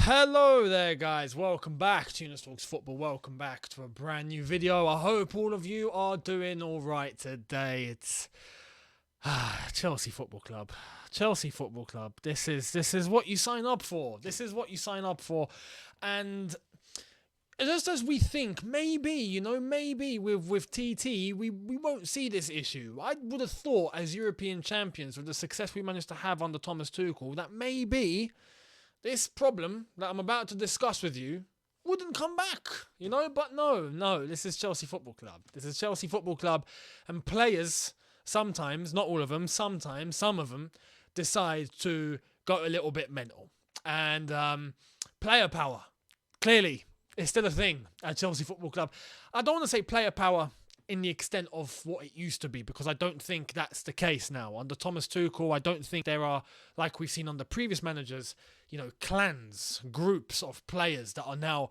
Hello there guys, welcome back to Younes Talks Football, welcome back to a brand new video. I hope all of you are doing alright today. It's Chelsea Football Club. Chelsea Football Club. This is what you sign up for. This is what you sign up for. And just as we think, maybe with TT, we won't see this issue. I would have thought as European champions with the success we managed to have under Thomas Tuchel that maybe this problem that I'm about to discuss with you wouldn't come back, but no, this is Chelsea Football Club. This is Chelsea Football Club, and players sometimes, not all of them, sometimes, some of them decide to go a little bit mental. And player power, clearly, is still a thing at Chelsea Football Club. I don't want to say player power in the extent of what it used to be, because I don't think that's the case now. Under Thomas Tuchel, I don't think there are, like we've seen under previous managers, clans, groups of players that are now,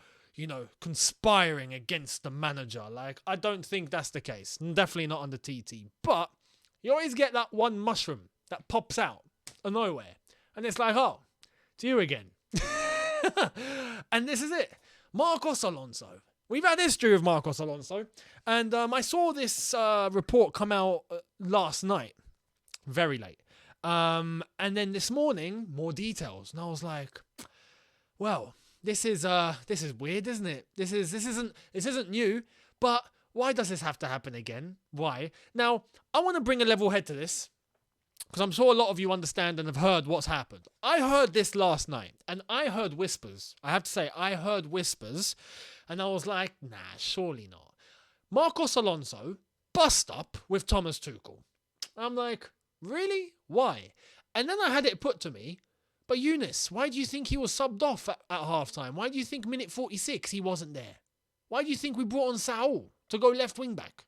conspiring against the manager. I don't think that's the case. Definitely not under TT. But you always get that one mushroom that pops out of nowhere. And it's like, oh, it's you again. And this is it. Marcos Alonso. We've had history with Marcos Alonso, and I saw this report come out last night, very late, and then this morning more details, and I was like, well, this is weird, isn't it? This isn't new, but why does this have to happen again? Why? Now, I want to bring a level head to this, because I'm sure a lot of you understand and have heard what's happened. I heard this last night, and I heard whispers. I have to say, I heard whispers, and I was like, nah, surely not. Marcos Alonso bust up with Thomas Tuchel. I'm like, really? Why? And then I had it put to me, but Younes, why do you think he was subbed off at halftime? Why do you think minute 46 he wasn't there? Why do you think we brought on Saul to go left wing back?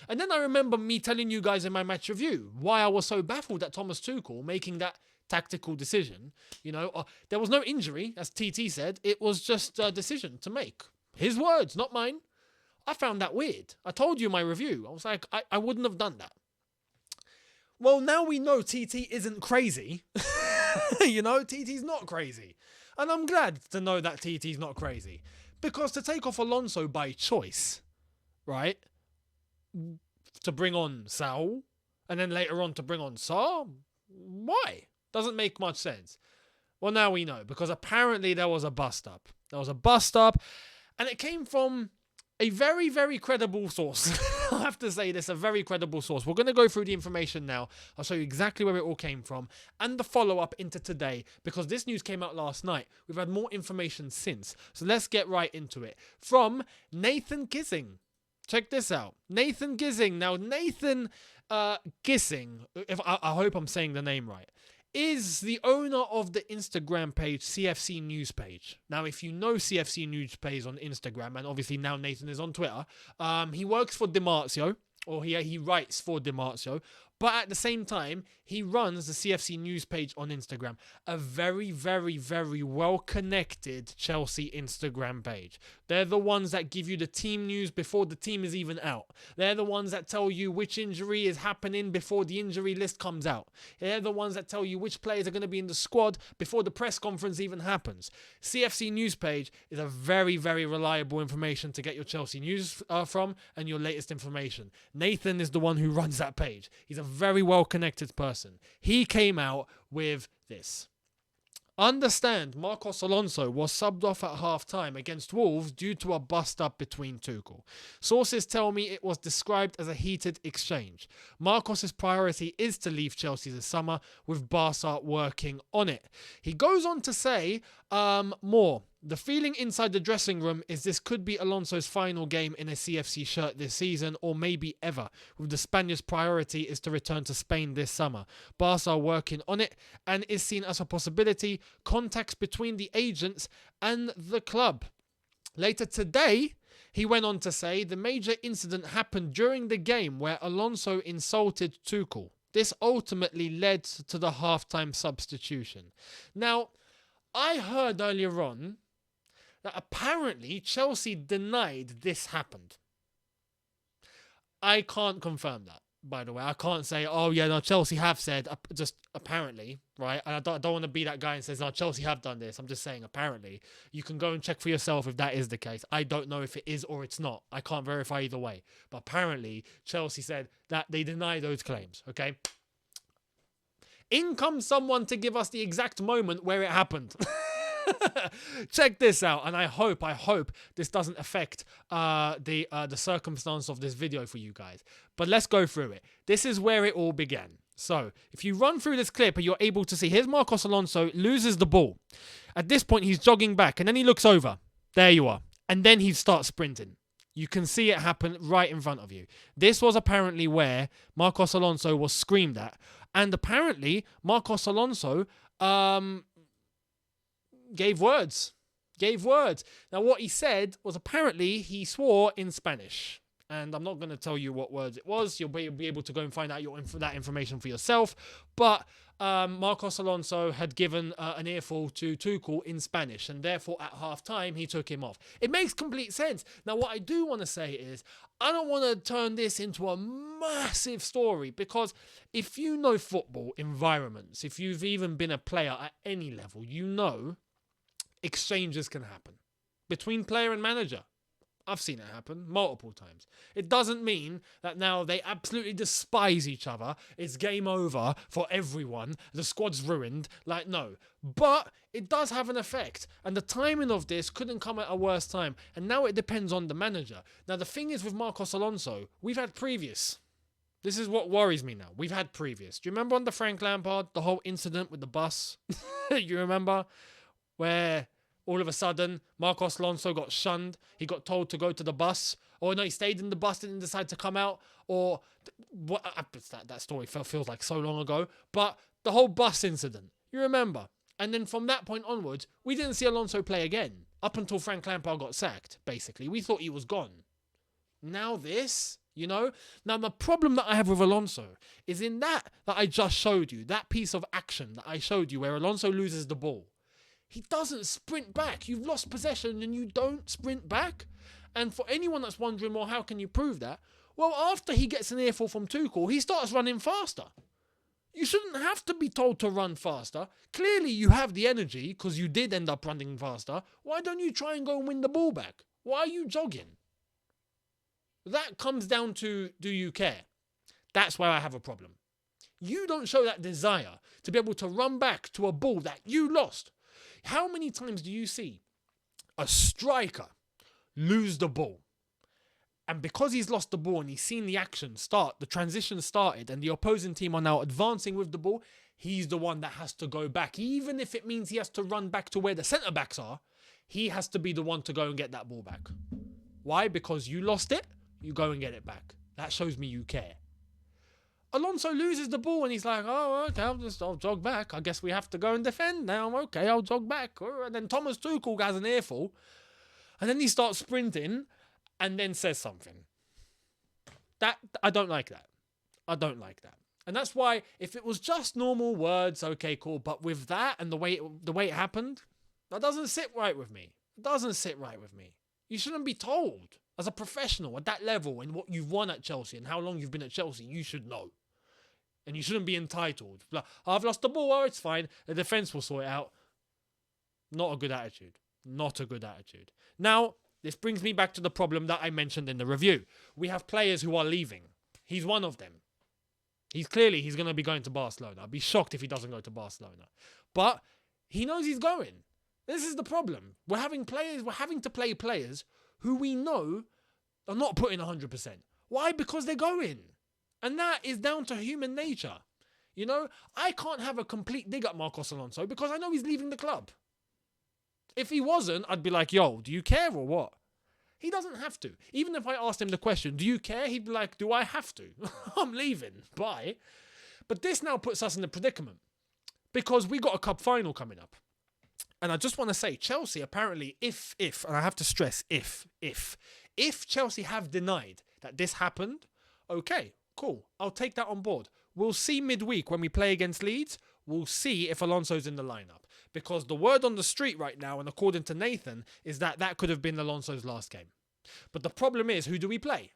And then I remember me telling you guys in my match review why I was so baffled at Thomas Tuchel making that tactical decision. There was no injury, as TT said. It was just a decision to make. His words, not mine. I found that weird. I told you in my review. I was like, I wouldn't have done that. Well, now we know TT isn't crazy. TT's not crazy. And I'm glad to know that TT's not crazy. Because to take off Alonso by choice, right, to bring on Saul, and then later on to bring on Sarr, why? Doesn't make much sense. Well, now we know, because apparently there was a bust up. And it came from a very, very credible source. I have to say this, a very credible source. We're going to go through the information now. I'll show you exactly where it all came from and the follow-up into today, because this news came out last night. We've had more information since. So let's get right into it. From Nathan Gissing. Check this out. Nathan Gissing. Now, Nathan Gissing, I hope I'm saying the name right, is the owner of the Instagram page CFC News page. Now, if you know CFC News page on Instagram, and obviously now Nathan is on Twitter, he works for Di Marzio, or he writes for Di Marzio, but at the same time, he runs the CFC News page on Instagram. A very, very, very well-connected Chelsea Instagram page. They're the ones that give you the team news before the team is even out. They're the ones that tell you which injury is happening before the injury list comes out. They're the ones that tell you which players are going to be in the squad before the press conference even happens. CFC News page is a very, very reliable information to get your Chelsea news from and your latest information. Nathan is the one who runs that page. He's a very well-connected person. He came out with this. Understand, Marcos Alonso was subbed off at half-time against Wolves due to a bust-up between Tuchel. Sources tell me it was described as a heated exchange. Marcos' priority is to leave Chelsea this summer, with Barca working on it. He goes on to say more. The feeling inside the dressing room is this could be Alonso's final game in a CFC shirt this season, or maybe ever, with the Spaniard's priority is to return to Spain this summer. Barca are working on it and is seen as a possibility. Contacts between the agents and the club. Later today, he went on to say the major incident happened during the game where Alonso insulted Tuchel. This ultimately led to the halftime substitution. Now, I heard earlier on that apparently Chelsea denied this happened. I can't confirm that. by the way. I can't say, oh, yeah, no, Chelsea have said, just apparently, right? And I don't want to be that guy and says, no, Chelsea have done this. I'm just saying, apparently. You can go and check for yourself if that is the case. I don't know if it is or it's not. I can't verify either way. But apparently, Chelsea said that they deny those claims, okay? In comes someone to give us the exact moment where it happened. Check this out, and I hope this doesn't affect the circumstance of this video for you guys. But let's go through it. This is where it all began. So, if you run through this clip, you're able to see, here's Marcos Alonso, loses the ball. At this point, he's jogging back, and then he looks over. There you are. And then he starts sprinting. You can see it happen right in front of you. This was apparently where Marcos Alonso was screamed at. And apparently, Marcos Alonso gave words. Now, what he said was apparently he swore in Spanish. And I'm not going to tell you what words it was. You'll be able to go and find out that information for yourself. But Marcos Alonso had given an earful to Tuchel in Spanish. And therefore, at half-time, he took him off. It makes complete sense. Now, what I do want to say is, I don't want to turn this into a massive story. Because if you know football environments, if you've even been a player at any level, you know exchanges can happen between player and manager. I've seen it happen multiple times. It doesn't mean that now they absolutely despise each other. It's game over for everyone. The squad's ruined. Like, no. But it does have an effect. And the timing of this couldn't come at a worse time. And now it depends on the manager. Now, the thing is with Marcos Alonso, we've had previous. This is what worries me now. We've had previous. Do you remember under Frank Lampard, the whole incident with the bus? You remember? Where all of a sudden, Marcos Alonso got shunned. He got told to go to the bus. Or no, he stayed in the bus, didn't decide to come out. Or what? That story feels like so long ago. But the whole bus incident, you remember. And then from that point onwards, we didn't see Alonso play again. Up until Frank Lampard got sacked, basically. We thought he was gone. Now this, you know. Now the problem that I have with Alonso is in that I just showed you. That piece of action that I showed you where Alonso loses the ball. He doesn't sprint back. You've lost possession and you don't sprint back. And for anyone that's wondering, well, how can you prove that? Well, after he gets an earful from Tuchel, he starts running faster. You shouldn't have to be told to run faster. Clearly, you have the energy because you did end up running faster. Why don't you try and go and win the ball back? Why are you jogging? That comes down to, do you care? That's where I have a problem. You don't show that desire to be able to run back to a ball that you lost. How many times do you see a striker lose the ball? And because he's lost the ball and he's seen the action start, the transition started, and the opposing team are now advancing with the ball, he's the one that has to go back. Even if it means he has to run back to where the centre-backs are, he has to be the one to go and get that ball back. Why? Because you lost it, you go and get it back. That shows me you care. Alonso loses the ball and he's like, oh, okay, I'll jog back. I guess we have to go and defend now. Okay, I'll jog back. And then Thomas Tuchel has an earful. And then he starts sprinting and then says something. I don't like that. I don't like that. And that's why if it was just normal words, okay, cool. But with that and the way it happened, that doesn't sit right with me. It doesn't sit right with me. You shouldn't be told. As a professional at that level and what you've won at Chelsea and how long you've been at Chelsea, you should know. And you shouldn't be entitled. Like, I've lost the ball, it's fine. The defence will sort it out. Not a good attitude. Not a good attitude. Now, this brings me back to the problem that I mentioned in the review. We have players who are leaving. He's one of them. He's going to be going to Barcelona. I'd be shocked if he doesn't go to Barcelona. But he knows he's going. This is the problem. We're having to play players who we know are not putting 100%. Why? Because they're going. And that is down to human nature. You know, I can't have a complete dig at Marcos Alonso because I know he's leaving the club. If he wasn't, I'd be like, yo, do you care or what? He doesn't have to. Even if I asked him the question, do you care? He'd be like, do I have to? I'm leaving. Bye. But this now puts us in a predicament because we got a cup final coming up. And I just want to say, Chelsea apparently, if, and I have to stress, if Chelsea have denied that this happened, okay, cool. I'll take that on board. We'll see midweek when we play against Leeds. We'll see if Alonso's in the lineup. Because the word on the street right now, and according to Nathan, is that could have been Alonso's last game. But the problem is, who do we play?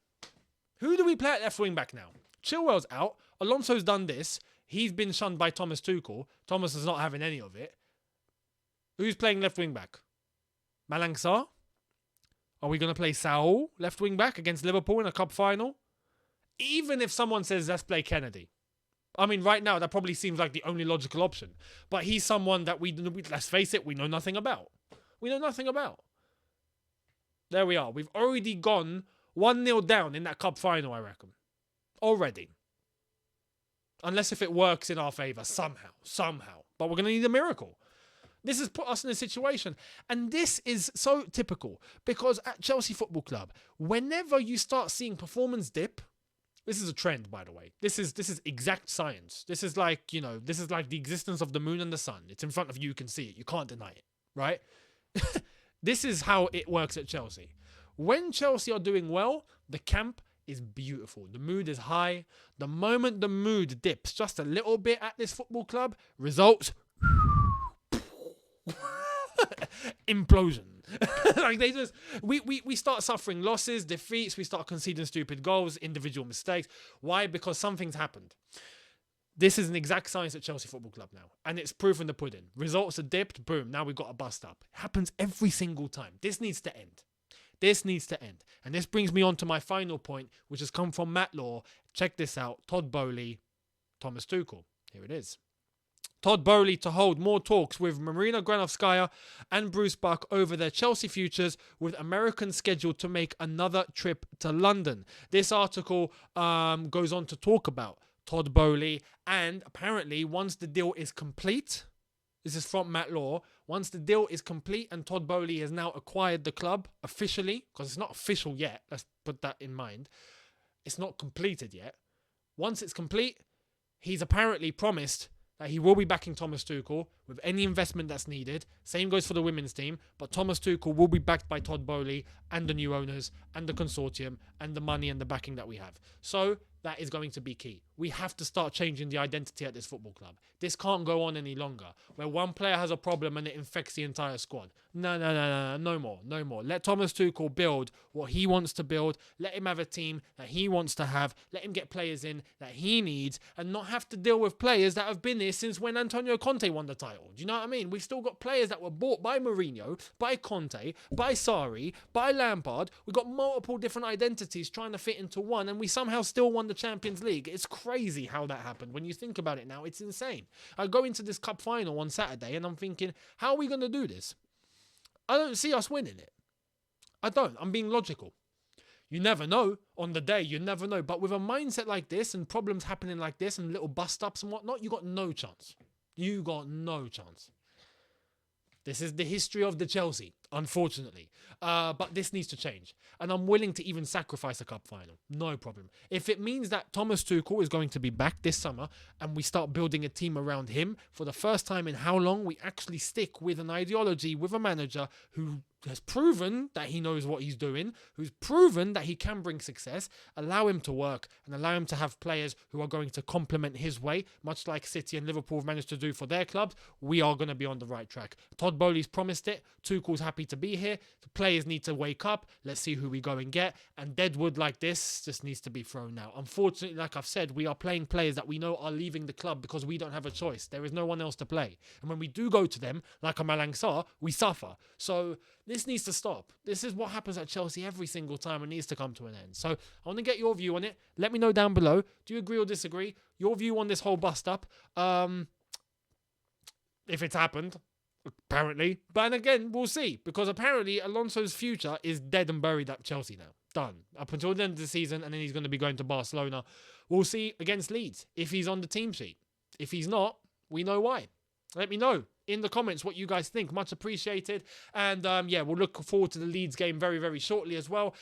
Who do we play at left wing back now? Chilwell's out. Alonso's done this. He's been shunned by Thomas Tuchel. Thomas is not having any of it. Who's playing left wing back? Malang Sarr? Are we going to play Saul left wing back against Liverpool in a cup final? Even if someone says, let's play Kennedy. I mean, right now, that probably seems like the only logical option. But he's someone that let's face it, we know nothing about. We know nothing about. There we are. We've already gone 1-0 down in that cup final, I reckon. Already. Unless if it works in our favour somehow. But we're going to need a miracle. This has put us in a situation. And this is so typical. Because at Chelsea Football Club, whenever you start seeing performance dip, this is a trend, by the way. This is exact science. This is like the existence of the moon and the sun. It's in front of you. You can see it. You can't deny it. Right? This is how it works at Chelsea. When Chelsea are doing well, the camp is beautiful. The mood is high. The moment the mood dips just a little bit at this football club, results implosion. Like we start suffering losses, defeats, we start conceding stupid goals, individual mistakes. Why? Because something's happened. This is an exact science at Chelsea Football Club now. And it's proof in the pudding. Results are dipped, boom, now we've got a bust up. It happens every single time. This needs to end. This needs to end. And this brings me on to my final point, which has come from Matt Law. Check this out. Todd Boehly, Thomas Tuchel. Here it is. Todd Boehly to hold more talks with Marina Granovskaya and Bruce Buck over their Chelsea futures, with Americans scheduled to make another trip to London. This article goes on to talk about Todd Boehly, and apparently once the deal is complete, this is from Matt Law, once the deal is complete and Todd Boehly has now acquired the club officially, because it's not official yet, let's put that in mind, it's not completed yet. Once it's complete, he's apparently promised that he will be backing Thomas Tuchel with any investment that's needed. Same goes for the women's team, but Thomas Tuchel will be backed by Todd Boehly and the new owners and the consortium and the money and the backing that we have. So that is going to be key. We have to start changing the identity at this football club. This can't go on any longer, where one player has a problem and it infects the entire squad. No more. Let Thomas Tuchel build what he wants to build. Let him have a team that he wants to have. Let him get players in that he needs and not have to deal with players that have been here since when Antonio Conte won the title. Do you know what I mean? We've still got players that were bought by Mourinho, by Conte, by Sarri, by Lampard. We've got multiple different identities trying to fit into one, and we somehow still won the Champions League. It's crazy how that happened. When you think about it now, it's insane. I go into this cup final on Saturday and I'm thinking, how are we going to do this? I don't see us winning it. I don't. I'm being logical. You never know. On the day, you never know. But with a mindset like this and problems happening like this and little bust-ups and whatnot, you got no chance. You got no chance. This is the history of the Chelsea, unfortunately. But this needs to change. And I'm willing to even sacrifice a cup final. No problem. If it means that Thomas Tuchel is going to be back this summer and we start building a team around him for the first time in how long, we actually stick with an ideology, with a manager who has proven that he knows what he's doing, who's proven that he can bring success, allow him to work and allow him to have players who are going to complement his way, much like City and Liverpool have managed to do for their clubs, we are going to be on the right track. Todd Boehly's promised it. Tuchel's happy to be here. The players need to wake up. Let's see who we go and get. And deadwood like this just needs to be thrown out. Unfortunately, like I've said, we are playing players that we know are leaving the club because we don't have a choice. There is no one else to play. And when we do go to them, like a Malang Sarr, we suffer. So this needs to stop. This is what happens at Chelsea every single time and needs to come to an end. So I want to get your view on it. Let me know down below. Do you agree or disagree? Your view on this whole bust up. If it's happened, apparently. But again, we'll see. Because apparently Alonso's future is dead and buried at Chelsea now. Done. Up until the end of the season, and then he's going to be going to Barcelona. We'll see against Leeds if he's on the team sheet. If he's not, we know why. Let me know in the comments what you guys think. Much appreciated. And yeah, we'll look forward to the Leeds game very, very shortly as well.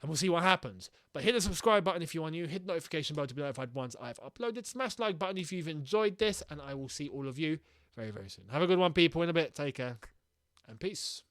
And we'll see what happens. But hit the subscribe button if you are new. Hit the notification bell to be notified once I've uploaded. Smash the like button if you've enjoyed this. And I will see all of you very, very soon. Have a good one, people. In a bit. Take care. And peace.